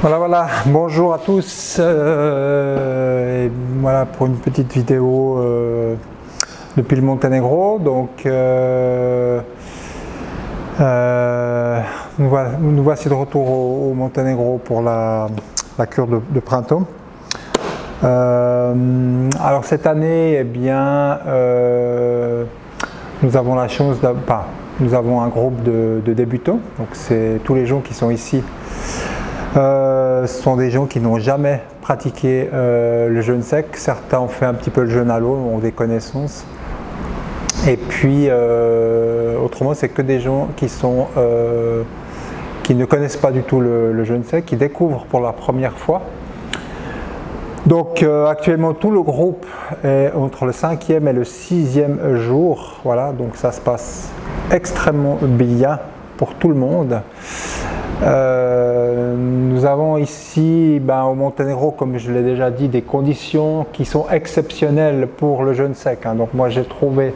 Voilà, bonjour à tous, et voilà pour une petite vidéo depuis le Monténégro. Donc nous voici de retour au Monténégro pour la cure de printemps. Alors cette année, eh bien, nous avons la chance nous avons un groupe de débutants, donc c'est tous les gens qui sont ici. Ce sont des gens qui n'ont jamais pratiqué le jeûne sec. Certains ont fait un petit peu le jeûne à l'eau, ont des connaissances. Et puis autrement, c'est que des gens qui ne connaissent pas du tout le jeûne sec, qui découvrent pour la première fois. Donc actuellement, tout le groupe est entre le 5e et le 6e jour. Voilà, donc ça se passe extrêmement bien pour tout le monde. Nous avons ici au Monténégro, comme je l'ai déjà dit, des conditions qui sont exceptionnelles pour le jeûne sec. Donc moi j'ai trouvé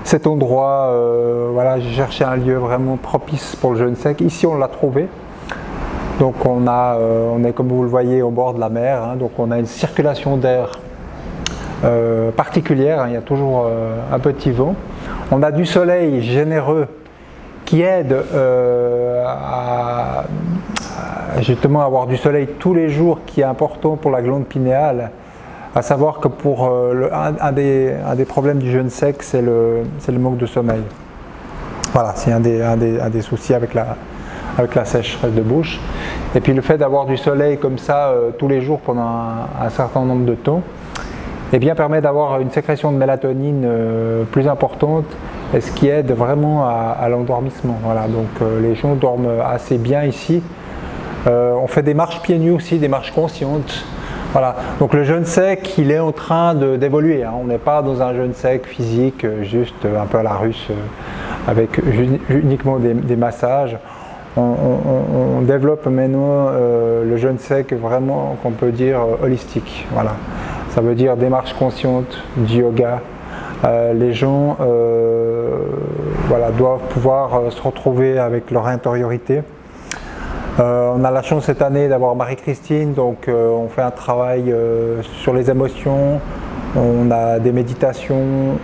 cet endroit, voilà, j'ai cherché un lieu vraiment propice pour le jeûne sec. Ici on l'a trouvé. Donc on est, comme vous le voyez, au bord de la mer. Donc on a une circulation d'air particulière. Il y a toujours un petit vent. On a du soleil généreux qui aide à justement avoir du soleil tous les jours, qui est important pour la glande pinéale. À savoir que pour un des problèmes du jeûne sec, c'est le manque de sommeil. Voilà, c'est un des soucis avec la sécheresse de bouche. Et puis le fait d'avoir du soleil comme ça tous les jours pendant un certain nombre de temps, eh bien, permet d'avoir une sécrétion de mélatonine plus importante, et ce qui aide vraiment à l'endormissement. Voilà, donc les gens dorment assez bien ici. On fait des marches pieds nus aussi, des marches conscientes. Voilà, donc le jeûne sec, il est en train d'évoluer. On n'est pas dans un jeûne sec physique, juste un peu à la russe, avec uniquement des massages. On développe maintenant le jeûne sec vraiment, qu'on peut dire, holistique. Voilà. Ça veut dire des marches conscientes, du yoga. Les gens voilà, doivent pouvoir se retrouver avec leur intériorité. On a la chance cette année d'avoir Marie-Christine, donc on fait un travail sur les émotions, on a des méditations,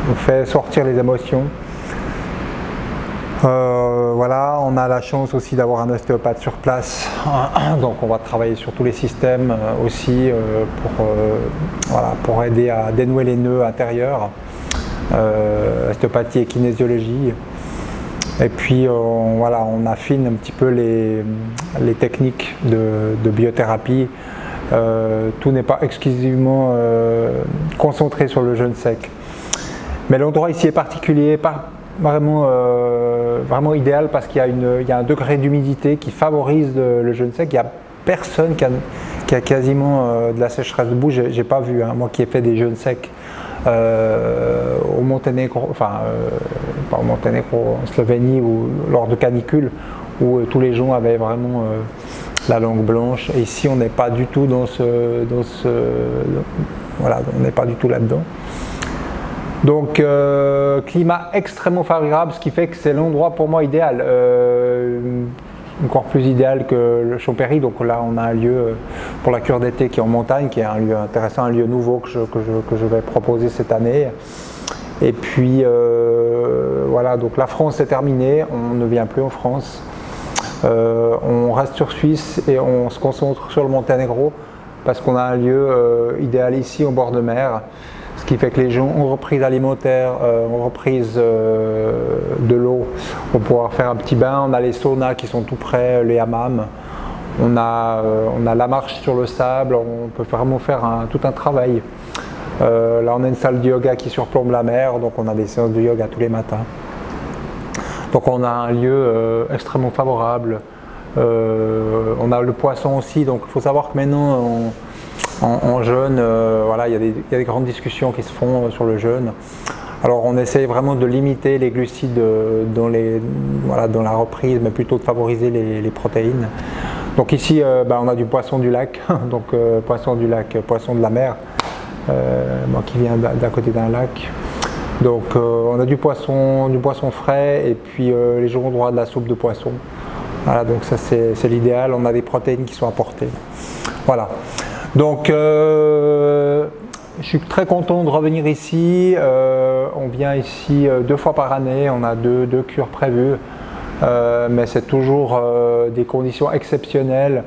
on fait sortir les émotions. Voilà, on a la chance aussi d'avoir un ostéopathe sur place, donc on va travailler sur tous les systèmes aussi pour aider à dénouer les nœuds intérieurs, ostéopathie et kinésiologie. Et puis voilà, on affine un petit peu les techniques de biothérapie. Tout n'est pas exclusivement concentré sur le jeûne sec. Mais l'endroit ici est particulier, vraiment idéal, parce qu'il y a un degré d'humidité qui favorise le jeûne sec. Il n'y a personne qui a quasiment de la sécheresse de bouche. J'ai pas vu, moi qui ai fait des jeûnes secs au Monténégro, enfin pas au Monténégro, en Slovénie, ou lors de canicules, où tous les gens avaient vraiment la langue blanche. Et ici on n'est pas du tout voilà, on n'est pas du tout là-dedans. Donc climat extrêmement favorable, ce qui fait que c'est l'endroit pour moi idéal, encore plus idéal que le Champéry. Donc là on a un lieu pour la cure d'été qui est en montagne, qui est un lieu intéressant, un lieu nouveau que je vais proposer cette année. Et puis voilà, donc la France est terminée, on ne vient plus en France, on reste sur Suisse et on se concentre sur le Monténégro, parce qu'on a un lieu idéal ici au bord de mer. Ce qui fait que les gens ont reprise alimentaire, ont reprise de l'eau, vont pouvoir faire un petit bain. On a les saunas qui sont tout près, les hammams. On a la marche sur le sable, on peut vraiment faire tout un travail. Là on a une salle de yoga qui surplombe la mer, donc on a des séances de yoga tous les matins. Donc on a un lieu extrêmement favorable. On a le poisson aussi, donc il faut savoir que maintenant en jeûne, voilà, il y a des grandes discussions qui se font sur le jeûne. Alors on essaye vraiment de limiter les glucides dans la reprise, mais plutôt de favoriser les protéines. Donc ici on a du poisson du lac, donc poisson du lac, poisson de la mer, qui vient d'à côté d'un lac. Donc on a du poisson frais, et puis les gens ont droit à de la soupe de poisson. Voilà, donc ça c'est l'idéal, on a des protéines qui sont apportées. Voilà. Donc je suis très content de revenir ici. On vient ici 2 fois par année, on a deux cures prévues, mais c'est toujours des conditions exceptionnelles.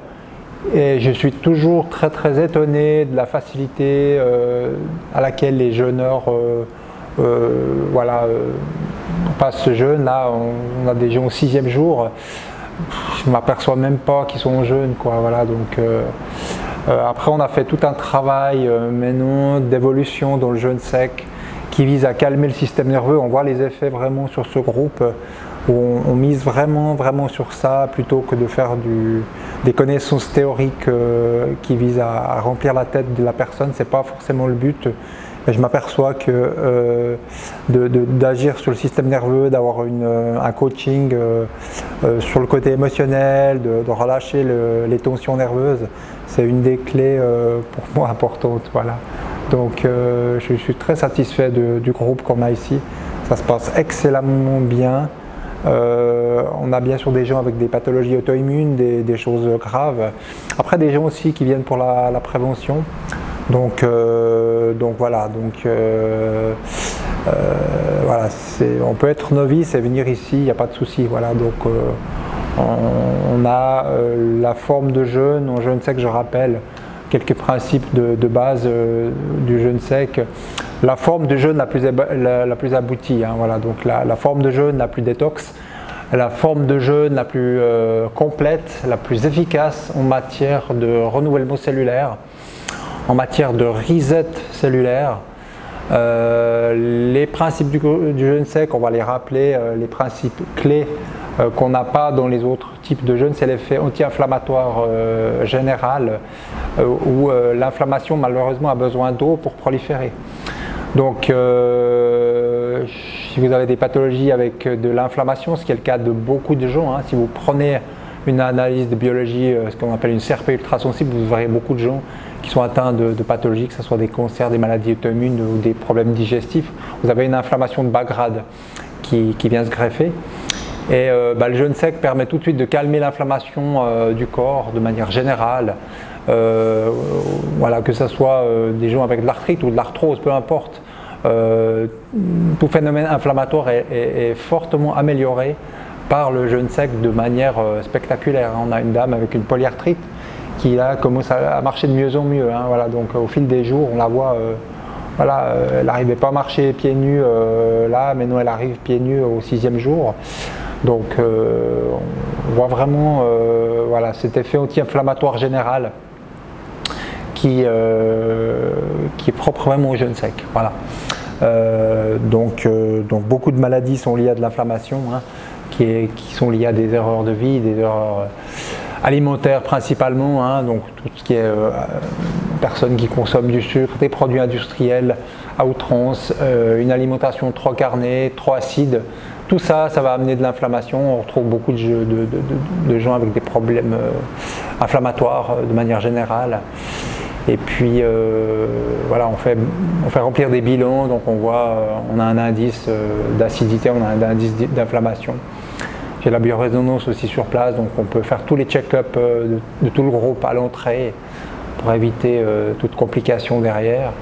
Et je suis toujours très étonné de la facilité à laquelle les jeûneurs passent ce jeûne. Là, on a des gens au 6e jour. Je ne m'aperçois même pas qu'ils sont en jeûne, quoi. Voilà, donc, après, on a fait tout un travail maintenant d'évolution dans le jeûne sec qui vise à calmer le système nerveux. On voit les effets vraiment sur ce groupe où on mise vraiment sur ça plutôt que de faire des connaissances théoriques qui visent à remplir la tête de la personne. C'est pas forcément le but. Mais je m'aperçois que d'agir sur le système nerveux, d'avoir un coaching sur le côté émotionnel, de relâcher les tensions nerveuses, c'est une des clés pour moi importantes. Voilà. Donc je suis très satisfait du groupe qu'on a ici. Ça se passe excellemment bien. On a bien sûr des gens avec des pathologies auto-immunes, des choses graves. Après des gens aussi qui viennent pour la prévention. Donc voilà, voilà, on peut être novice et venir ici, il n'y a pas de souci. Voilà, donc on a la forme de jeûne. En jeûne sec, je rappelle quelques principes de base du jeûne sec. La forme de jeûne la plus aboutie, hein, voilà, donc la forme de jeûne la plus détox, la forme de jeûne la plus complète, la plus efficace en matière de renouvellement cellulaire, en matière de reset cellulaire. Les principes du jeûne sec, on va les rappeler, les principes clés qu'on n'a pas dans les autres types de jeûne, c'est l'effet anti-inflammatoire général, où l'inflammation malheureusement a besoin d'eau pour proliférer. Donc si vous avez des pathologies avec de l'inflammation, ce qui est le cas de beaucoup de gens, hein, si vous prenez une analyse de biologie, ce qu'on appelle une CRP ultrasensible, vous verrez beaucoup de gens qui sont atteints de pathologies, que ce soit des cancers, des maladies auto-immunes ou des problèmes digestifs. Vous avez une inflammation de bas grade qui vient se greffer. Et le jeûne sec permet tout de suite de calmer l'inflammation du corps de manière générale. Voilà, que ce soit des gens avec de l'arthrite ou de l'arthrose, peu importe. Tout phénomène inflammatoire est fortement amélioré par le jeûne sec de manière spectaculaire. On a une dame avec une polyarthrite qui là commence à marcher de mieux en mieux, hein, voilà, donc au fil des jours on la voit, voilà, elle n'arrivait pas à marcher pieds nus là, mais non, elle arrive pieds nus au 6e jour. Donc on voit vraiment voilà, cet effet anti-inflammatoire général qui est propre vraiment au jeûne sec. Voilà. Donc beaucoup de maladies sont liées à de l'inflammation, hein, qui sont liées à des erreurs de vie, des erreurs alimentaires principalement, hein, donc tout ce qui est personnes qui consomment du sucre, des produits industriels à outrance, une alimentation trop carnée, trop acide. Tout ça, ça va amener de l'inflammation. On retrouve beaucoup de gens avec des problèmes inflammatoires de manière générale. Et puis voilà, on fait remplir des bilans, donc on voit, on a un indice d'acidité, on a un indice d'inflammation. J'ai la biorésonance aussi sur place, donc on peut faire tous les check-ups de tout le groupe à l'entrée pour éviter toute complication derrière.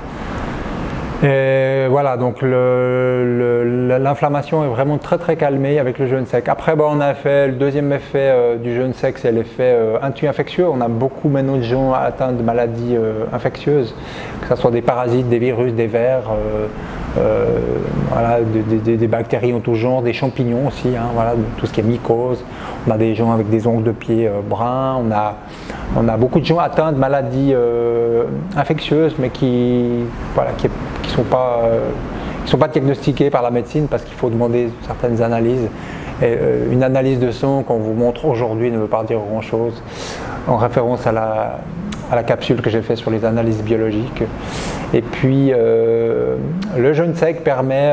Et voilà, donc l'inflammation est vraiment très calmée avec le jeûne sec. Après, on a fait le deuxième effet du jeûne sec, c'est l'effet anti-infectieux. On a beaucoup maintenant de gens atteints de maladies infectieuses, que ce soit des parasites, des virus, des vers, voilà, des bactéries en tout genre, des champignons aussi, hein, voilà, tout ce qui est mycose. On a des gens avec des ongles de pied bruns, on a beaucoup de gens atteints de maladies infectieuses, mais qui sont pas diagnostiqués par la médecine parce qu'il faut demander certaines analyses. Et, une analyse de sang qu'on vous montre aujourd'hui ne veut pas dire grand chose, en référence à la capsule que j'ai faite sur les analyses biologiques. Et puis le jeûne sec permet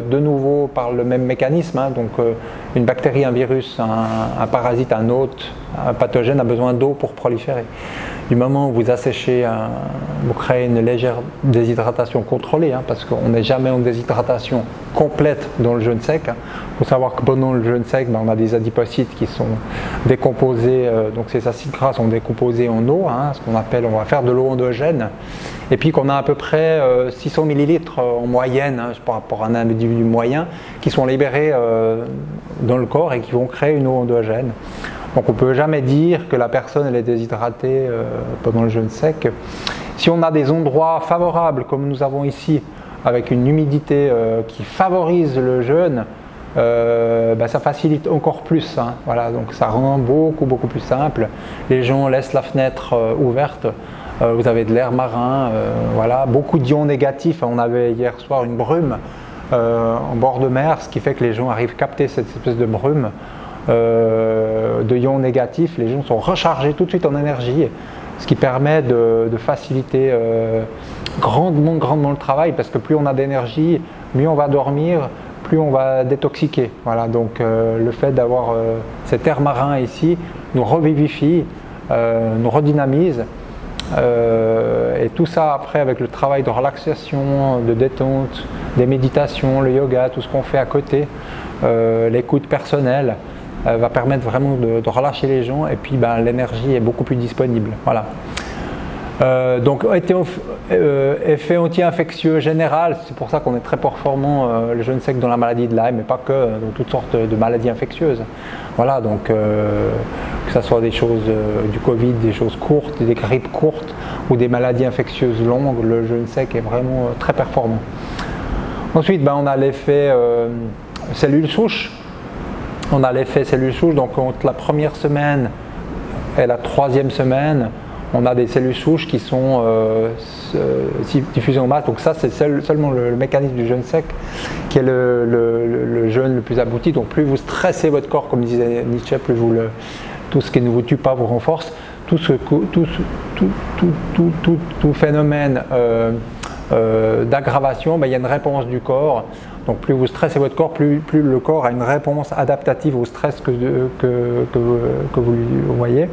de nouveau par le même mécanisme, hein, donc Une bactérie, un virus, un parasite, un hôte, un pathogène a besoin d'eau pour proliférer. Du moment où vous asséchez, vous créez une légère déshydratation contrôlée, parce qu'on n'est jamais en déshydratation complète dans le jeûne sec. Il faut savoir que pendant le jeûne sec, on a des adipocytes qui sont décomposés, donc ces acides gras sont décomposés en eau, ce qu'on appelle, on va faire de l'eau endogène, et puis qu'on a à peu près 600 ml en moyenne, par rapport à un individu moyen, qui sont libérés dans le corps et qui vont créer une eau endogène. Donc on ne peut jamais dire que la personne elle est déshydratée pendant le jeûne sec. Si on a des endroits favorables comme nous avons ici, avec une humidité qui favorise le jeûne, ça facilite encore plus. Voilà, donc ça rend beaucoup plus simple. Les gens laissent la fenêtre ouverte, vous avez de l'air marin, voilà, beaucoup d'ions négatifs. On avait hier soir une brume en bord de mer, ce qui fait que les gens arrivent à capter cette espèce de brume. De ions négatifs, les gens sont rechargés tout de suite en énergie, ce qui permet de faciliter grandement le travail, parce que plus on a d'énergie, mieux on va dormir, plus on va détoxiquer. Voilà, donc le fait d'avoir cet air marin ici nous revivifie, nous redynamise, et tout ça après avec le travail de relaxation, de détente, des méditations, le yoga, tout ce qu'on fait à côté, l'écoute personnelle, va permettre vraiment de relâcher les gens, et puis l'énergie est beaucoup plus disponible. Voilà. Donc effet anti-infectieux général, c'est pour ça qu'on est très performant le jeûne sec dans la maladie de Lyme, mais pas que, dans toutes sortes de maladies infectieuses. Voilà, donc que ce soit des choses du Covid, des choses courtes, des grippes courtes ou des maladies infectieuses longues, le jeûne sec est vraiment très performant. Ensuite, on a l'effet cellules souches. On a l'effet cellules souches, donc entre la première semaine et la troisième semaine, on a des cellules souches qui sont diffusées en masse. Donc ça, c'est seulement le mécanisme du jeûne sec qui est le jeûne le plus abouti. Donc plus vous stressez votre corps, comme disait Nietzsche, plus tout ce qui ne vous tue pas vous renforce. Tout phénomène d'aggravation, il y a une réponse du corps. Donc plus vous stressez votre corps, plus le corps a une réponse adaptative au stress que vous voyez.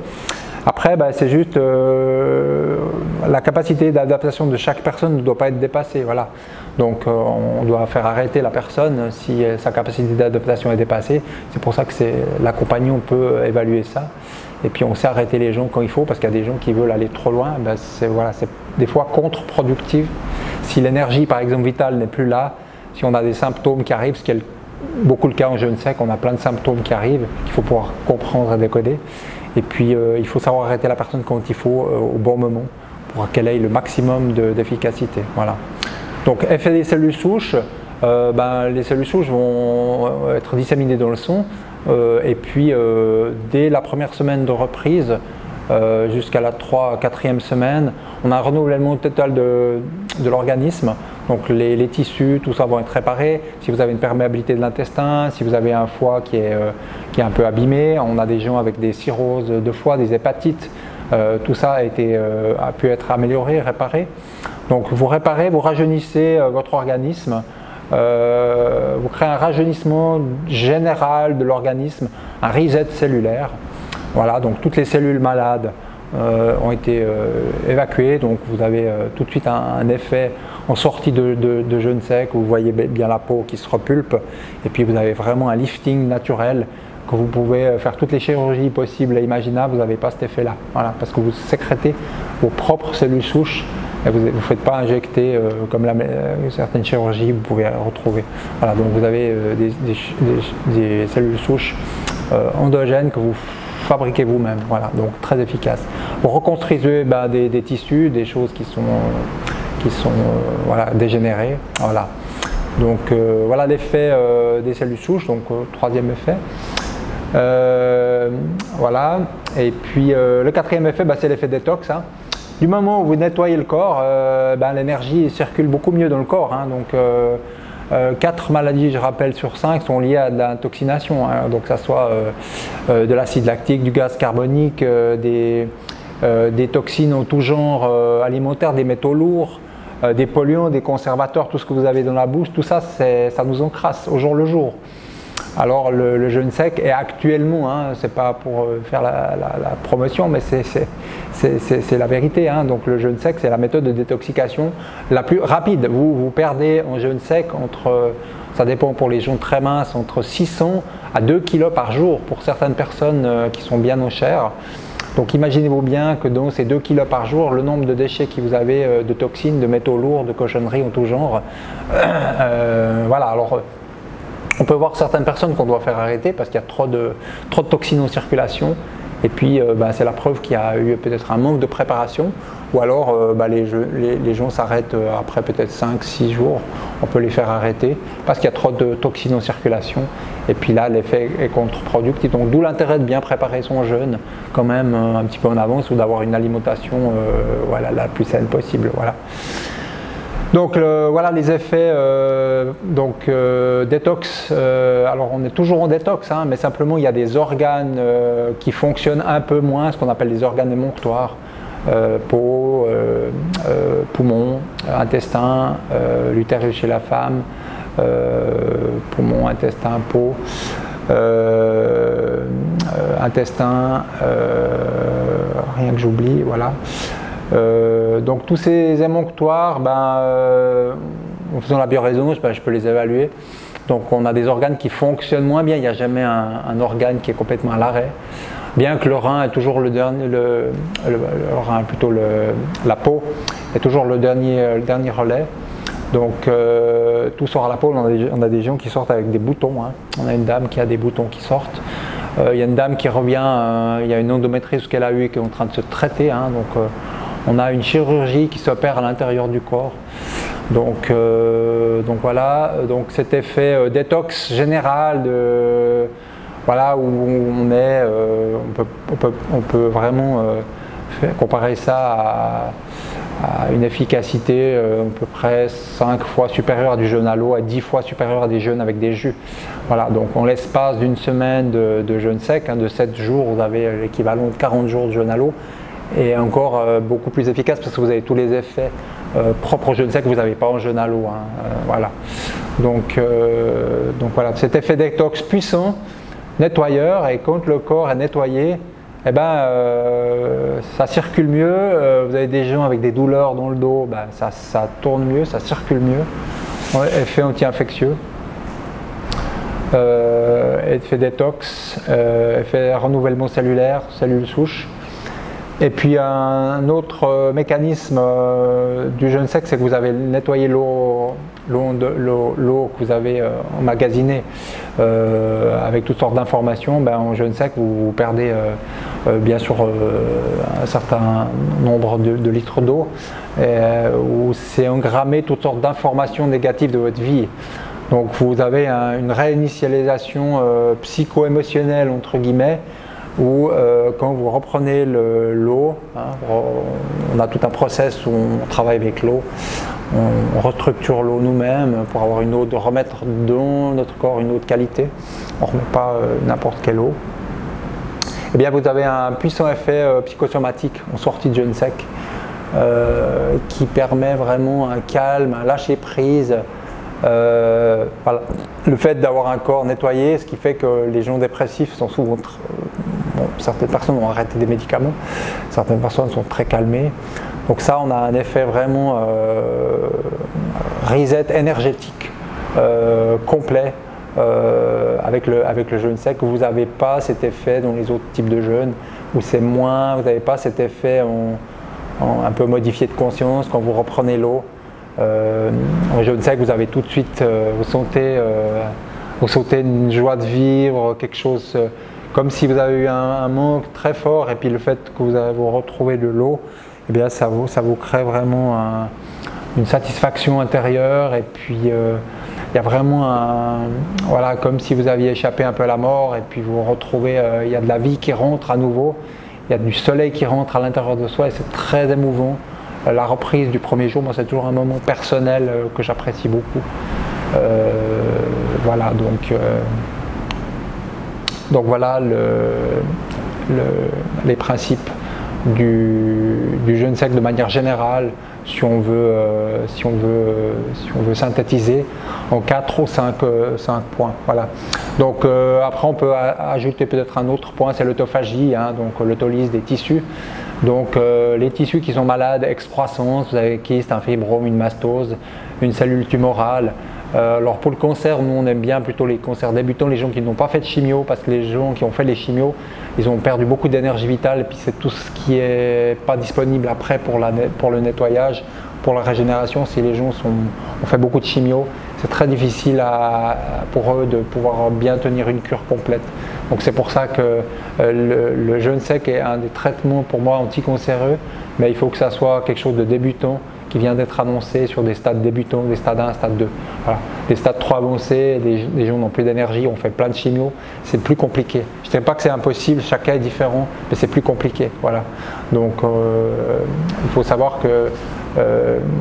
Après, c'est juste la capacité d'adaptation de chaque personne ne doit pas être dépassée. Voilà. Donc on doit faire arrêter la personne si sa capacité d'adaptation est dépassée. C'est pour ça que l'accompagnant peut évaluer ça. Et puis on sait arrêter les gens quand il faut, parce qu'il y a des gens qui veulent aller trop loin. C'est des fois contre-productif. Si l'énergie, par exemple, vitale n'est plus là, si on a des symptômes qui arrivent, ce qui est beaucoup le cas en jeûne sec, on a plein de symptômes qui arrivent, qu'il faut pouvoir comprendre et décoder. Et puis il faut savoir arrêter la personne quand il faut, au bon moment, pour qu'elle ait le maximum d'efficacité. Voilà. Donc effet des cellules souches, les cellules souches vont être disséminées dans le sang, et puis dès la première semaine de reprise, jusqu'à la 4e semaine, on a un renouvellement total de l'organisme. Donc les tissus, tout ça vont être réparés. Si vous avez une perméabilité de l'intestin, si vous avez un foie qui est un peu abîmé, on a des gens avec des cirrhoses de foie, des hépatites, tout ça a pu être amélioré, réparé. Donc vous réparez, vous rajeunissez votre organisme, vous créez un rajeunissement général de l'organisme, un reset cellulaire. Voilà, donc toutes les cellules malades ont été évacuées, donc vous avez tout de suite un effet en sortie de jeûne sec, où vous voyez bien la peau qui se repulpe, et puis vous avez vraiment un lifting naturel, que vous pouvez faire toutes les chirurgies possibles et imaginables, vous n'avez pas cet effet-là. Voilà, parce que vous sécrétez vos propres cellules souches, et vous ne faites pas injecter comme certaines chirurgies vous pouvez retrouver. Voilà, donc vous avez des cellules souches endogènes que vous fabriquez vous-même, voilà, donc très efficace. Vous reconstruisez des tissus, des choses qui sont dégénérées, voilà. Donc voilà l'effet des cellules souches, donc troisième effet. Voilà, et puis le quatrième effet, c'est l'effet détox. Du moment où vous nettoyez le corps, l'énergie circule beaucoup mieux dans le corps, donc 4 maladies, je rappelle, sur 5 sont liées à de l'intoxination, donc ça soit de l'acide lactique, du gaz carbonique, des toxines en tout genre alimentaires, des métaux lourds, des polluants, des conservateurs, tout ce que vous avez dans la bouche, tout ça, ça nous encrasse au jour le jour. Alors le jeûne sec est actuellement, hein, c'est pas pour faire la promotion, mais c'est la vérité. Hein. Donc le jeûne sec, c'est la méthode de détoxication la plus rapide. Vous perdez en jeûne sec ça dépend pour les gens très minces, entre 600 à 2 kg par jour pour certaines personnes qui sont bien en chair. Donc imaginez-vous bien que dans ces 2 kg par jour, le nombre de déchets que vous avez de toxines, de métaux lourds, de cochonneries en tout genre. Voilà, alors on peut voir certaines personnes qu'on doit faire arrêter parce qu'il y a trop de toxines en circulation. Et puis c'est la preuve qu'il y a eu peut-être un manque de préparation. Ou alors les gens s'arrêtent après peut-être 5-6 jours. On peut les faire arrêter parce qu'il y a trop de toxines en circulation. Et puis là, l'effet est contre-productif. Donc d'où l'intérêt de bien préparer son jeûne quand même un petit peu en avance ou d'avoir une alimentation la plus saine possible. Voilà. Donc voilà les effets détox. Alors on est toujours en détox, hein, mais simplement il y a des organes qui fonctionnent un peu moins, ce qu'on appelle les organes émonctoires. Peau, poumon, intestin, l'utérus chez la femme, poumon, intestin, peau, intestin, rien que j'oublie, voilà. Donc tous ces émonctoires, en faisant la biorésonance, je peux les évaluer. Donc on a des organes qui fonctionnent moins bien, il n'y a jamais un organe qui est complètement à l'arrêt. Bien que le rein est toujours le dernier, la peau est toujours le dernier relais. Donc tout sort à la peau. On a des gens qui sortent avec des boutons. Hein. On a une dame qui a des boutons qui sortent. Il y a une dame qui revient, il y a une endométriose qu'elle a eue et qui est en train de se traiter. Hein. Donc on a une chirurgie qui s'opère à l'intérieur du corps. Donc voilà. Donc cet effet détox général voilà où on est, on peut vraiment comparer ça à une efficacité à peu près 5 fois supérieure à du jeûne à l'eau, à 10 fois supérieure à des jeûnes avec des jus. Voilà, donc en l'espace d'une semaine de jeûne sec, hein, de 7 jours, vous avez l'équivalent de 40 jours de jeûne à l'eau, et encore beaucoup plus efficace parce que vous avez tous les effets propres au jeûne sec que vous n'avez pas en jeûne à l'eau. Hein, voilà. Donc voilà, cet effet détox puissant, nettoyeur, et quand le corps est nettoyé, ça circule mieux. Vous avez des gens avec des douleurs dans le dos, ça tourne mieux, ça circule mieux. Effet anti-infectieux, effet détox, effet renouvellement cellulaire, cellules souches. Et puis un autre mécanisme du jeûne sec, c'est que vous avez nettoyé l'eau que vous avez emmagasinée avec toutes sortes d'informations. En jeûne sec, vous perdez bien sûr un certain nombre de litres d'eau, où c'est engrammé toutes sortes d'informations négatives de votre vie. Donc vous avez une réinitialisation psycho-émotionnelle entre guillemets, où quand vous reprenez l'eau, hein, on a tout un process où on travaille avec l'eau, on restructure l'eau nous-mêmes pour avoir une eau, de remettre dans notre corps une eau de qualité, on ne remet pas n'importe quelle eau. Et bien vous avez un puissant effet psychosomatique en sortie de jeûne sec qui permet vraiment un calme, un lâcher prise. Voilà. Le fait d'avoir un corps nettoyé, ce qui fait que les gens dépressifs sont souvent certaines personnes ont arrêté des médicaments, certaines personnes sont très calmées. Donc ça, on a un effet vraiment reset énergétique complet avec le jeûne sec. Vous n'avez pas cet effet dans les autres types de jeûnes, où c'est moins, vous n'avez pas cet effet un peu modifié de conscience quand vous reprenez l'eau. En jeûne sec, vous avez tout de suite, vous sentez une joie de vivre, quelque chose comme si vous avez eu un manque très fort, et puis le fait que vous retrouvez de l'eau, eh bien ça vous crée vraiment une satisfaction intérieure, et puis il y a vraiment voilà, comme si vous aviez échappé un peu à la mort, et puis vous retrouvez, il y a de la vie qui rentre à nouveau, il y a du soleil qui rentre à l'intérieur de soi, et c'est très émouvant. La reprise du premier jour, moi c'est toujours un moment personnel que j'apprécie beaucoup. Voilà, donc voilà les principes du jeûne sec de manière générale, si on veut synthétiser en 4 ou 5 points. Voilà. Donc après on peut ajouter peut-être un autre point, c'est l'autophagie, hein, donc l'autolyse des tissus. Donc les tissus qui sont malades, excroissance, vous avez kyste, un fibrome, une mastose, une cellule tumorale. Alors pour le cancer, nous on aime bien plutôt les cancers débutants, les gens qui n'ont pas fait de chimio, parce que les gens qui ont fait les chimios, ils ont perdu beaucoup d'énergie vitale, et puis c'est tout ce qui n'est pas disponible après pour le nettoyage, pour la régénération. Si les gens ont fait beaucoup de chimio, c'est très difficile pour eux de pouvoir bien tenir une cure complète. Donc c'est pour ça que le jeûne sec est un des traitements pour moi anticancéreux, mais il faut que ça soit quelque chose de débutant, qui vient d'être annoncé sur des stades débutants, des stades 1, stade 2. Voilà. Des stades 3 avancés, des gens n'ont plus d'énergie, on fait plein de chimio, c'est plus compliqué. Je ne dirais pas que c'est impossible, chaque cas est différent, mais c'est plus compliqué. Voilà. Donc il faut savoir que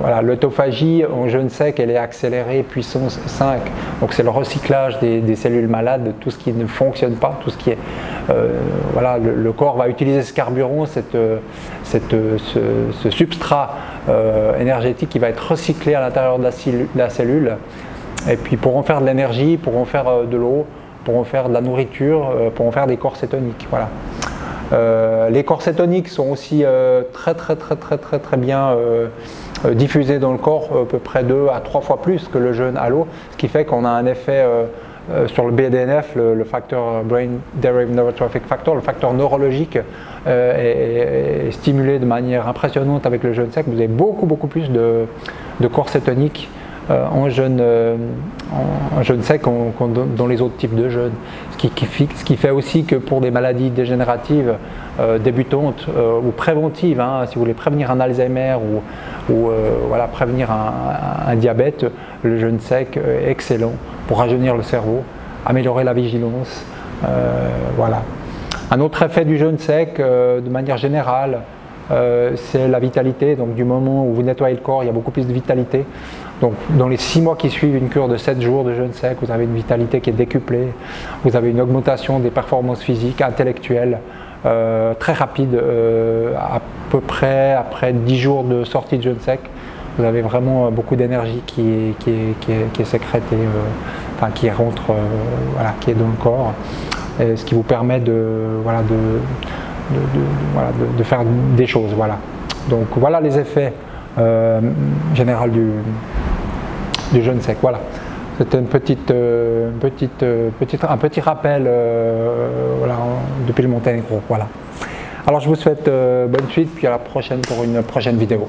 voilà, l'autophagie en jeûne sec, elle est accélérée puissance 5. Donc c'est le recyclage des cellules malades, de tout ce qui ne fonctionne pas, tout ce qui est voilà, le corps va utiliser ce carburant, ce substrat énergétique qui va être recyclé à l'intérieur de la cellule, et puis pour en faire de l'énergie, pour en faire de l'eau, pour en faire de la nourriture, pour en faire des corps cétoniques. Voilà. Les corps cétoniques sont aussi très bien diffusés dans le corps, à peu près 2 à 3 fois plus que le jeûne à l'eau, ce qui fait qu'on a un effet sur le BDNF, le facteur Brain Derived Neurotrophic Factor, le facteur neurologique est stimulé de manière impressionnante avec le jeûne sec. Vous avez beaucoup plus de corps cétoniques en jeûne sec qu'en dans les autres types de jeûnes. Ce qui fait aussi que pour des maladies dégénératives débutantes ou préventives, hein, si vous voulez prévenir un Alzheimer ou voilà, prévenir un diabète, le jeûne sec est excellent pour rajeunir le cerveau, améliorer la vigilance. Voilà. Un autre effet du jeûne sec, de manière générale, c'est la vitalité. Donc du moment où vous nettoyez le corps, il y a beaucoup plus de vitalité. Donc dans les 6 mois qui suivent une cure de 7 jours de jeûne sec, vous avez une vitalité qui est décuplée, vous avez une augmentation des performances physiques, intellectuelles, très rapide, à peu près après 10 jours de sortie de jeûne sec. Vous avez vraiment beaucoup d'énergie qui est sécrétée, enfin qui rentre, voilà, qui est dans le corps, et ce qui vous permet voilà, de faire des choses. Voilà. Donc voilà les effets généraux du jeûne sec. Voilà. C'était un petit rappel voilà, depuis le Monténégro. Voilà. Alors je vous souhaite bonne suite, puis à la prochaine pour une prochaine vidéo.